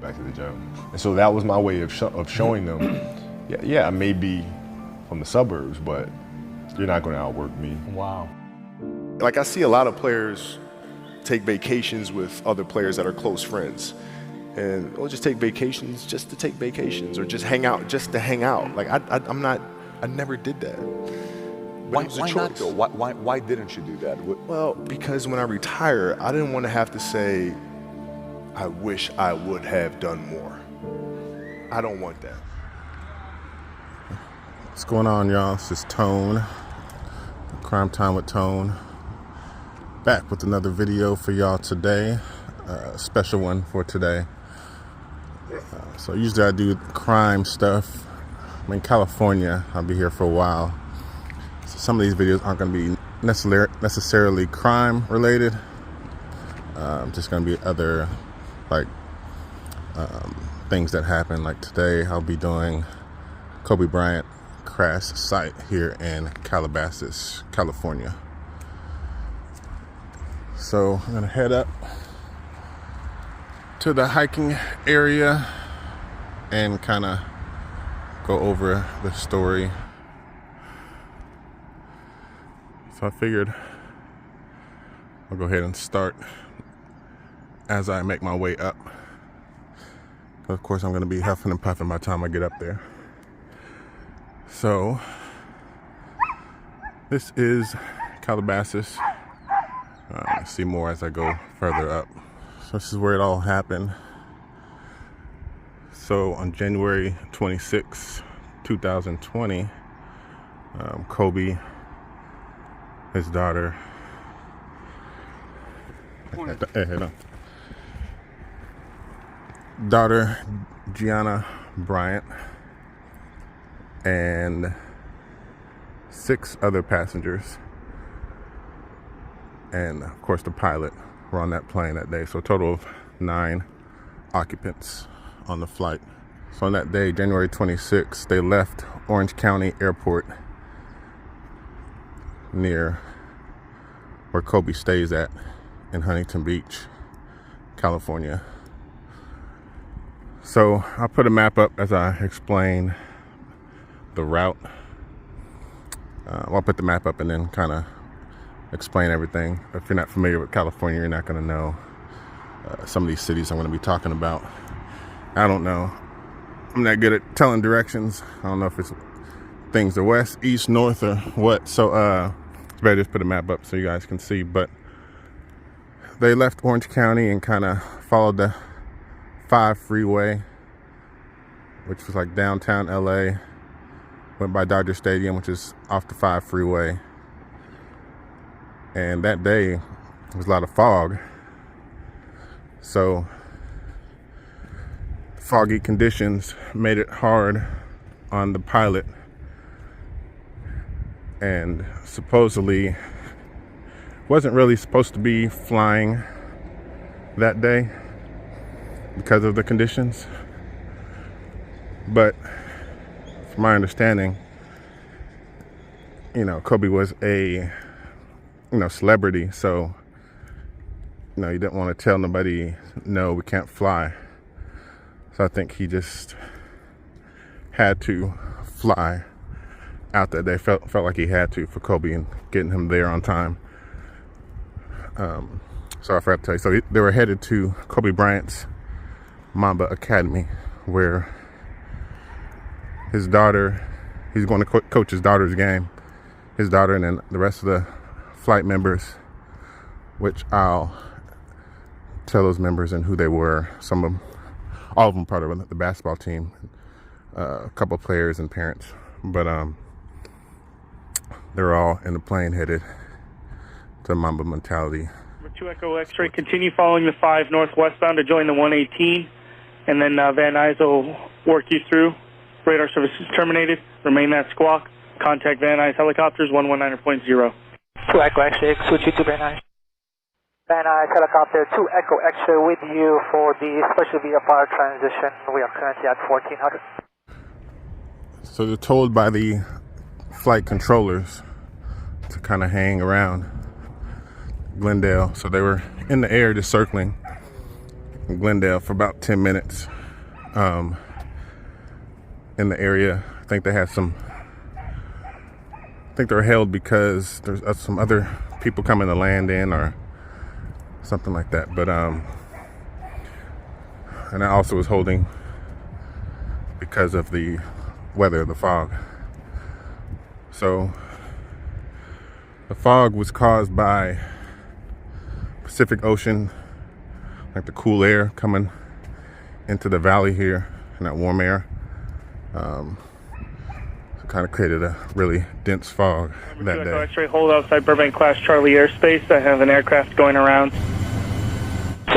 back to the gym. And so that was my way of showing them, yeah, I may be from the suburbs, but you're not gonna outwork me. Wow. Like I see a lot of players take vacations with other players that are close friends. And we'll just take vacations just to take vacations, or just hang out just to hang out. Like I never did that. But Why not though? Why didn't you do that? Well, because when I retire, I didn't want to have to say, I wish I would have done more. I don't want that. What's going on, y'all? This is Tone, Crime Time with Tone. Back with another video for y'all today. Special one for today. So usually I do crime stuff. I'm in California. I'll be here for a while. So some of these videos aren't going to be necessarily crime related. Just going to be other things that happen. Like today I'll be doing Kobe Bryant crash site here in Calabasas, California. So I'm going to head up to the hiking area and kind of go over the story. So I figured I'll go ahead and start as I make my way up. Of course, I'm going to be huffing and puffing by the time I get up there. So this is Calabasas. See more as I go further up. So this is where it all happened. So on January 26, 2020, Kobe, his daughter, daughter Gianna Bryant, and 6 other passengers, and of course the pilot, were on that plane that day. So a total of 9 occupants on the flight. So on that day, January 26th, they left Orange County Airport, near where Kobe stays at in Huntington Beach, California. So I'll put a map up as I explain the route. I'll put the map up and then kind of explain everything. If you're not familiar with California, you're not going to know some of these cities I'm going to be talking about. I don't know. I'm not good at telling directions. I don't know if it's things are west, east, north, or what. So better just put a map up so you guys can see. But they left Orange County and kind of followed the 5 freeway, which was like downtown LA. Went by Dodger Stadium, which is off the 5 freeway. And that day, there was a lot of fog. So foggy conditions made it hard on the pilot. And supposedly wasn't really supposed to be flying that day because of the conditions. But from my understanding, Kobe was a celebrity, so he didn't want to tell nobody, no, we can't fly. So I think he just had to fly out that day. Felt like he had to for Kobe and getting him there on time. So I forgot to tell you. So they were headed to Kobe Bryant's Mamba Academy, where his daughter, he's going to coach his daughter's game. His daughter and then the rest of the flight members, which I'll tell those members and who they were. All of them part of the basketball team, a couple of players and parents, but they're all in the plane headed to Mamba mentality. Number 2 Echo X-ray, continue following the 5 northwestbound to join the 118, and then Van Nuys will work you through. Radar services terminated. Remain that squawk. Contact Van Nuys helicopters 119.0. 2 Echo X-ray, switch you to Van Nuys. Van Nuys helicopter 2 Echo X-ray with you for the special VFR transition. We are currently at 1400. So they're told by the flight controllers to kind of hang around Glendale. So they were in the air just circling Glendale for about 10 minutes. in the area. I think they had some. I think they're held because there's some other people coming to land in or something like that. But and I also was holding because of the weather, the fog. So the fog was caused by Pacific Ocean, like the cool air coming into the valley here, and that warm air. So kind of created a really dense fog that day. X-ray, hold outside Burbank Class Charlie airspace. I have an aircraft going around. 2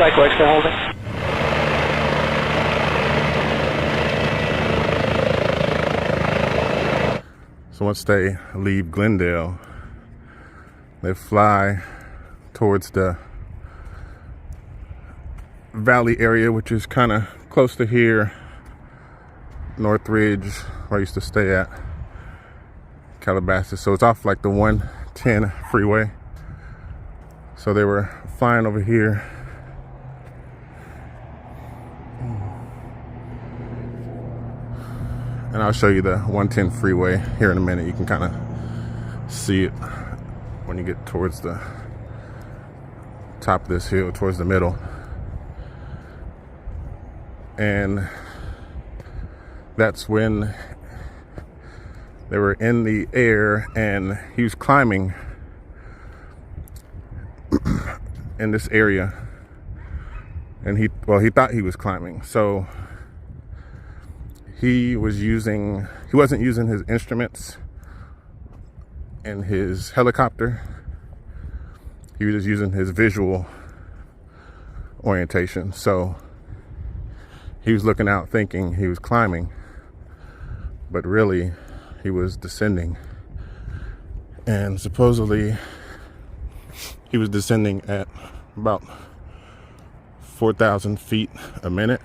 Echo X-ray holding. So once they leave Glendale, they fly towards the valley area, which is kind of close to here, Northridge, where I used to stay at, Calabasas. So it's off like the 110 freeway. So they were flying over here. And I'll show you the 110 freeway here in a minute. You can kind of see it when you get towards the top of this hill, towards the middle. And that's when they were in the air and he was climbing in this area. And he thought he was climbing. So he wasn't using his instruments in his helicopter. He was just using his visual orientation. So he was looking out thinking he was climbing, but really he was descending. And supposedly he was descending at about 4,000 feet a minute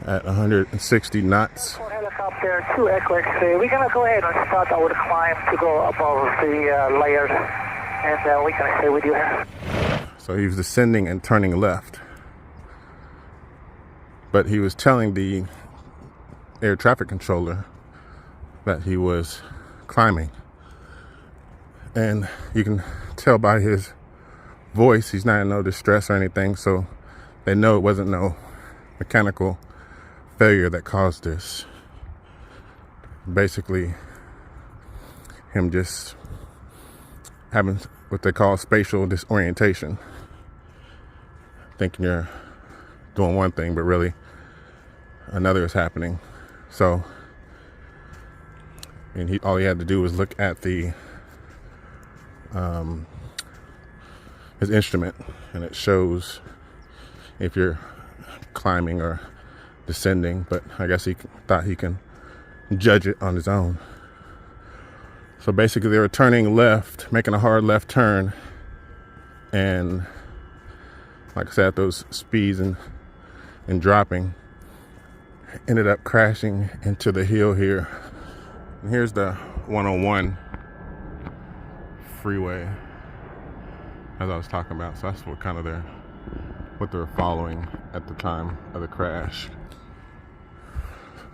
at 160 knots. Helicopter 2 Echo X-ray. We're going to go ahead and start our climb to go above the layers, and we're going to stay with you here. So he was descending and turning left. But he was telling the air traffic controller that he was climbing. And you can tell by his voice, he's not in no distress or anything, so they know it wasn't no mechanical failure that caused this. Basically, him just having what they call spatial disorientation. Thinking you're doing one thing, but really another is happening. So, and all he had to do was look at the his instrument, and it shows if you're climbing or descending. But I guess he thought he can judge it on his own. So basically, they were turning left, making a hard left turn, and like I said, at those speeds and dropping, ended up crashing into the hill here. And here's the 101 freeway, as I was talking about. So that's what kind of what they were following at the time of the crash.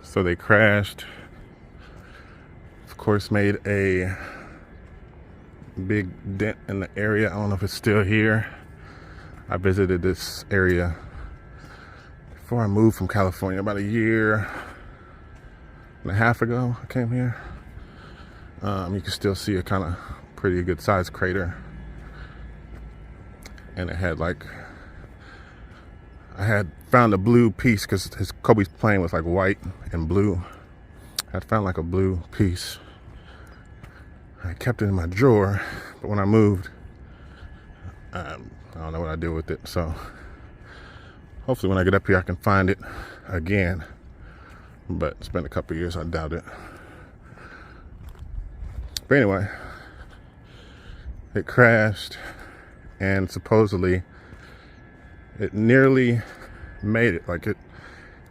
So they crashed, of course, made a big dent in the area. I don't know if it's still here. I visited this area before I moved from California, about a year and a half ago I came here. You can still see a kind of pretty good sized crater. And it had like, I had found a blue piece because Kobe's plane was like white and blue. I had found like a blue piece. I kept it in my drawer, but when I moved, I don't know what I did with it. So hopefully when I get up here I can find it again. But it's been a couple years, I doubt it. But anyway, it crashed, and supposedly it nearly made it. Like, it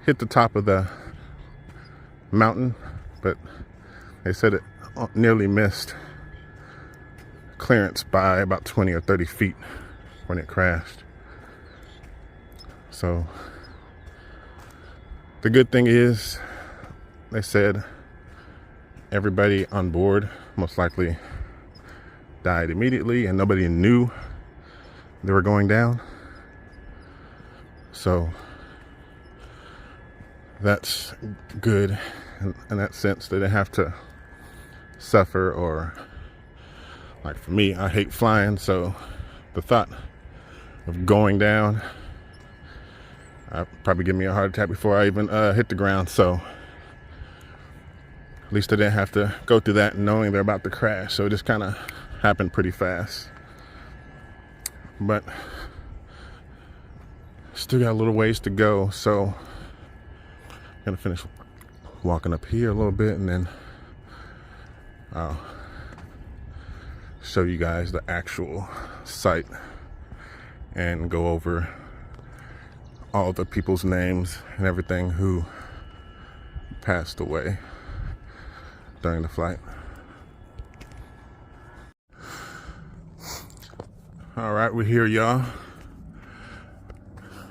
hit the top of the mountain, but they said it nearly missed clearance by about 20 or 30 feet when it crashed. So The good thing is, they said everybody on board most likely died immediately and nobody knew they were going down. So that's good in that sense. They didn't have to suffer, or like for me, I hate flying, so the thought of going down probably give me a heart attack before I even hit the ground. So at least I didn't have to go through that knowing they're about to crash. So it just kind of happened pretty fast. But still got a little ways to go. So I'm gonna finish walking up here a little bit, and then I'll show you guys the actual site and go over all the people's names and everything who passed away during the flight. All right, we're here, y'all.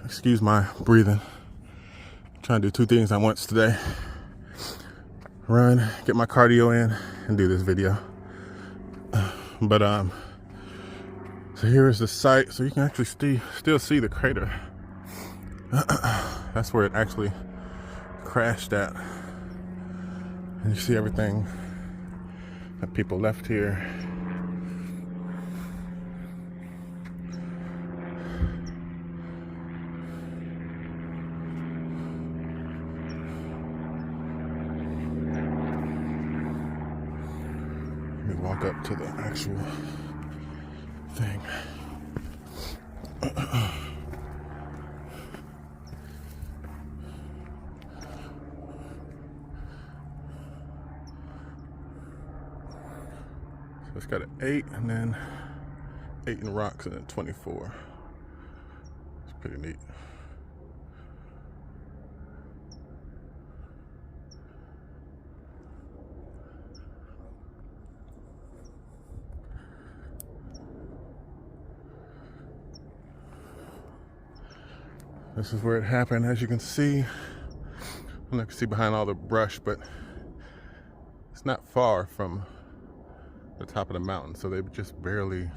Excuse my breathing. I'm trying to do two things at once today. Run, get my cardio in, and do this video. But so here is the site, so you can actually still see the crater. That's where it actually crashed at. And you see everything that people left here. Let me walk up to the actual thing. So it's got an 8, and then 8 in rocks, and then 24. It's pretty neat. This is where it happened, as you can see. I'm not gonna see behind all the brush, but it's not far from the top of the mountain, so they just barely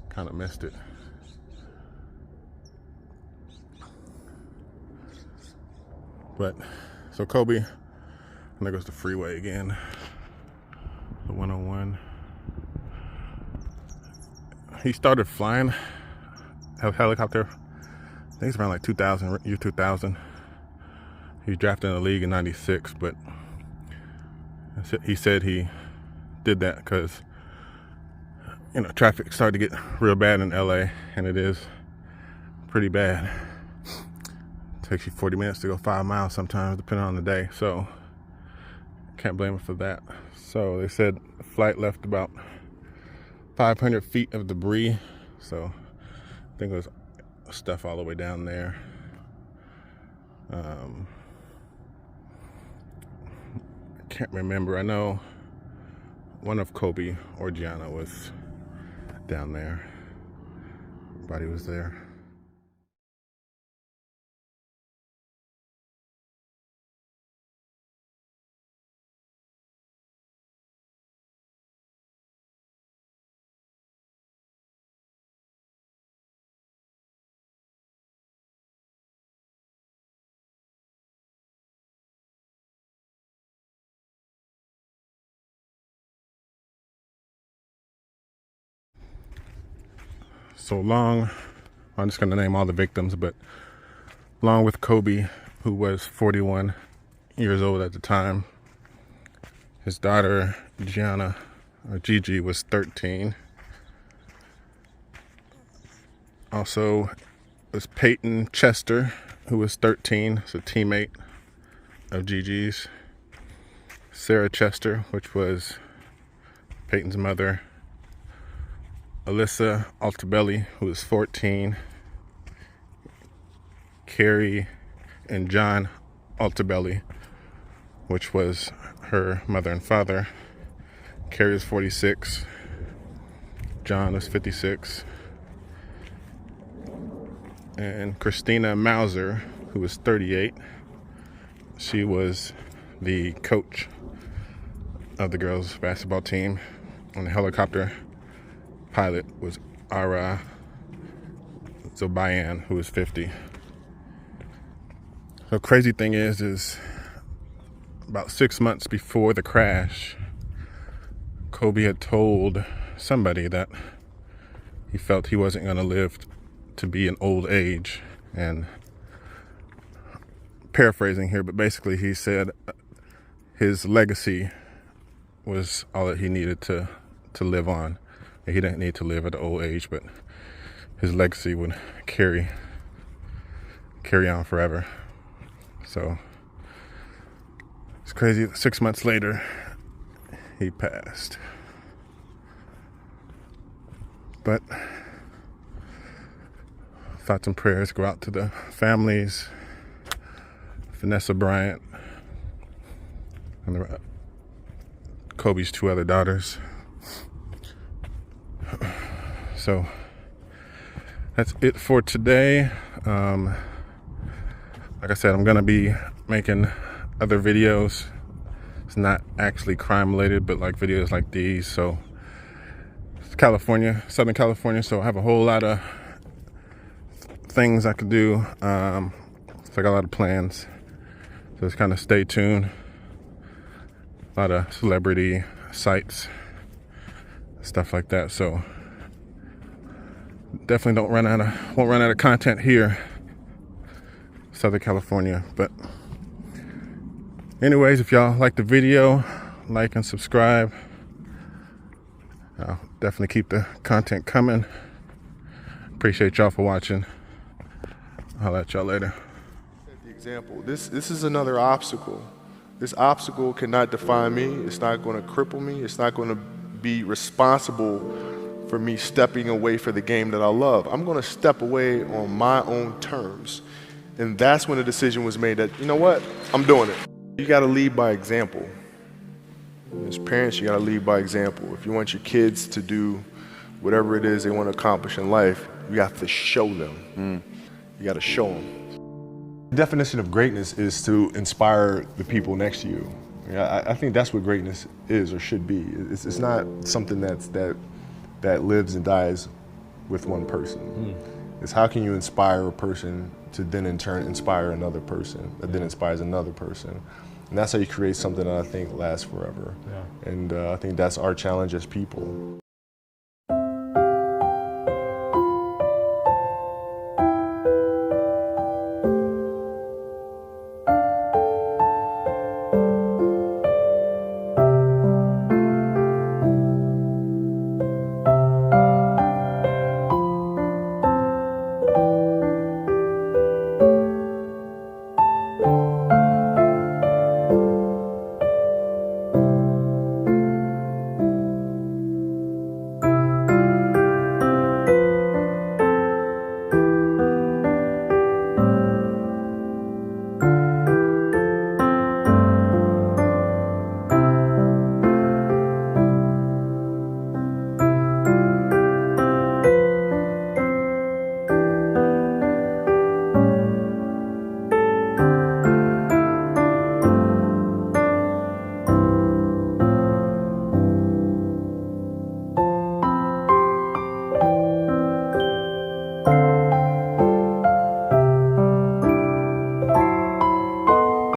kind of missed it. But so Kobe, and there goes the freeway again, the 101. He started flying a helicopter, I think it's around like 2000, year 2000. He was drafted in the league in '96, but he said he did that because, you know, traffic started to get real bad in LA, and it is pretty bad. It takes you 40 minutes to go 5 miles sometimes, depending on the day. So can't blame him for that. So they said the flight left about 500 feet of debris. So I think it was stuff all the way down there. I can't remember. I know one of Kobe or Gianna was down there. Everybody was there. So along, I'm just gonna name all the victims, but along with Kobe, who was 41 years old at the time, his daughter Gianna, or Gigi, was 13. Also was Peyton Chester, who was 13, it's a teammate of Gigi's. Sarah Chester, which was Peyton's mother. Alyssa Altabelli, who was 14. Carrie and John Altabelli, which was her mother and father. Carrie was 46. John was 56. And Christina Mauser, who was 38. She was the coach of the girls' basketball team, and the helicopter pilot was Bryant, who was 50. The crazy thing is about 6 months before the crash, Kobe had told somebody that he felt he wasn't going to live to be an old age. And paraphrasing here, but basically he said his legacy was all that he needed to live on. He didn't need to live at an old age, but his legacy would carry on forever. So it's crazy. 6 months later, he passed. But thoughts and prayers go out to the families, Vanessa Bryant, and Kobe's 2 other daughters. So that's it for today. Like I said, I'm gonna be making other videos. It's not actually crime related, but like videos like these. So it's California, Southern California, so I have a whole lot of things I could do. So I got a lot of plans. So just kind of stay tuned. A lot of celebrity sites, stuff like that. So definitely won't run out of content here, Southern California. But anyways, if y'all like the video, like and subscribe. I'll definitely keep the content coming. Appreciate y'all for watching. I'll let y'all later. The example. This is another obstacle. This obstacle cannot define me. It's not going to cripple me. It's not going to be responsible for me stepping away for the game that I love. I'm going to step away on my own terms. And that's when the decision was made that, you know what, I'm doing it. You got to lead by example. As parents, you got to lead by example. If you want your kids to do whatever it is they want to accomplish in life, you have to show them. You got to show them. The definition of greatness is to inspire the people next to you. I think that's what greatness is or should be. It's not something that lives and dies with one person. It's how can you inspire a person to then in turn inspire another person that then inspires another person. And that's how you create something that I think lasts forever. And I think that's our challenge as people.